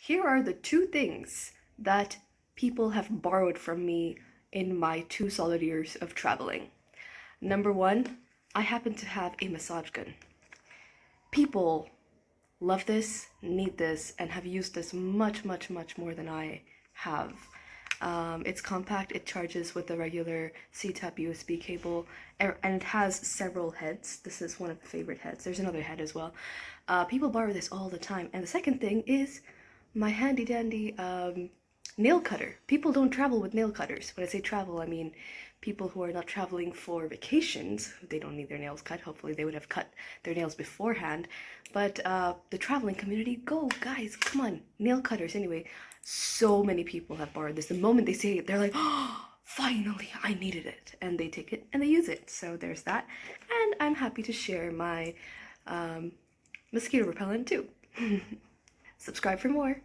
here are the two things that people have borrowed from me in my 2 solid years of traveling. Number one, I happen to have a massage gun. People love this, need this, and have used this much, much, much more than I have. It's compact, it charges with the regular C-type USB cable, and it has several heads. This is one of the favorite heads. There's another head as well. People borrow this all the time. And the second thing is my handy dandy nail cutter. People don't travel with nail cutters. When I say travel, I mean people who are not traveling for vacations. They don't need their nails cut. Hopefully they would have cut their nails beforehand. But the traveling community, go guys, come on, nail cutters. Anyway, so many people have borrowed this. The moment they see it, they're like, oh, finally, I needed it. And they take it and they use it. So there's that. And I'm happy to share my mosquito repellent too. Subscribe for more.